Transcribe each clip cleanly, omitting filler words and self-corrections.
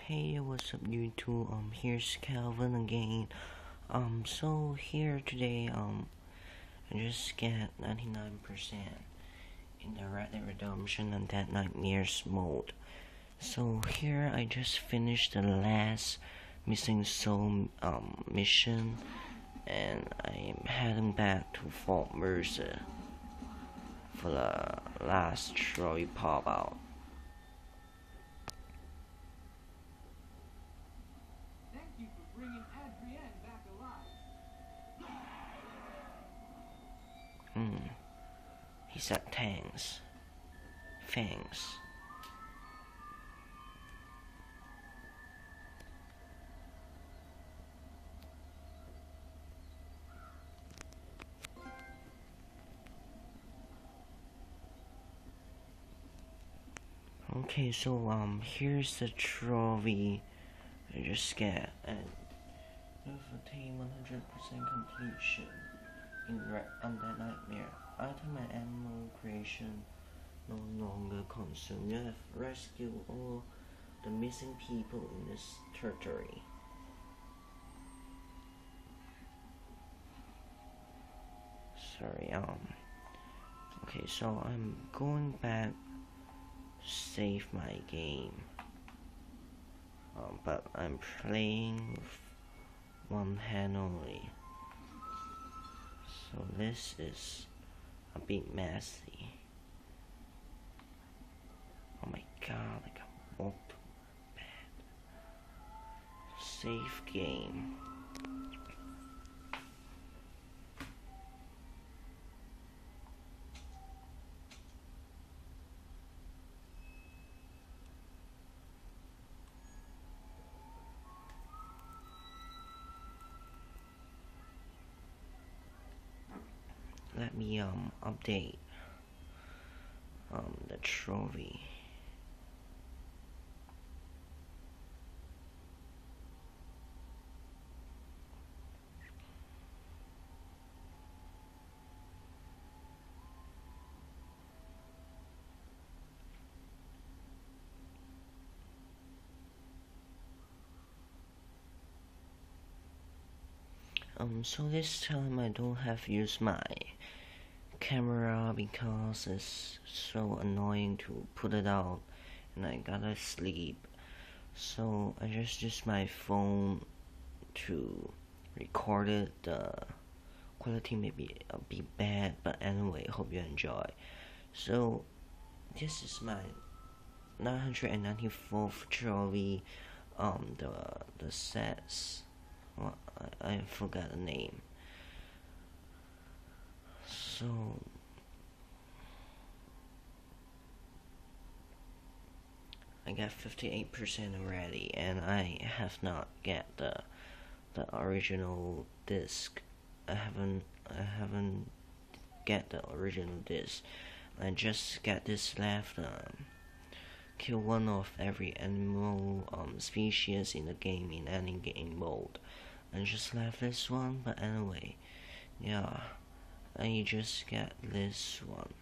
Hey, what's up YouTube? Here's Calvin again. So here today, I just get 99% in the Red Dead Redemption Undead Nightmares mode. So here I just finished the last missing soul mission, and I'm heading back to Fort Mercer for the last trophy pop out. He said thanks. Thanks. Okay, so here's the trophy I just get, and you've attained 100% completion in Undead Nightmare. Item and animal creation no longer consumed. You have rescued all the missing people in this territory. Sorry, okay, so I'm going back to save my game. But I'm playing with one hand only. So this is a bit messy. Oh my god, I can walk to bed. Save game. Let me update the trophy. So this time I don't have to use my camera because it's so annoying to put it out and I gotta sleep. So I just use my phone to record it. The quality may be a bit bad, but anyway, hope you enjoy. So this is my 994th trophy. The sets. Well, I forgot the name. So I got 58% already, and I have not get the original disc. I haven't get the original disc. I just got this left. Kill one of every animal species in the game in any game mode. I just left this one, but anyway, yeah, I just got this one.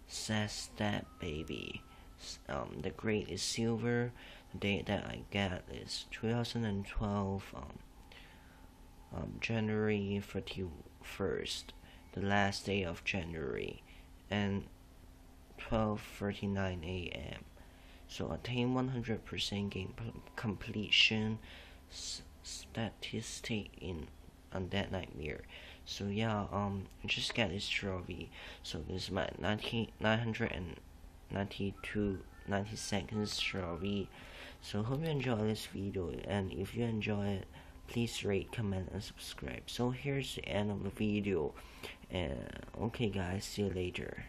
Says that baby. The grade is silver. The date that I got is 2012 January 31st, the last day of January, and 12:39 a.m. So attain 100% game completion statistic in Undead Nightmare. So yeah, I just got this trophy. So this is my 90 seconds trophy. So hope you enjoy this video, and if you enjoy it, please rate, comment, and subscribe. So here's the end of the video, and okay guys, see you later.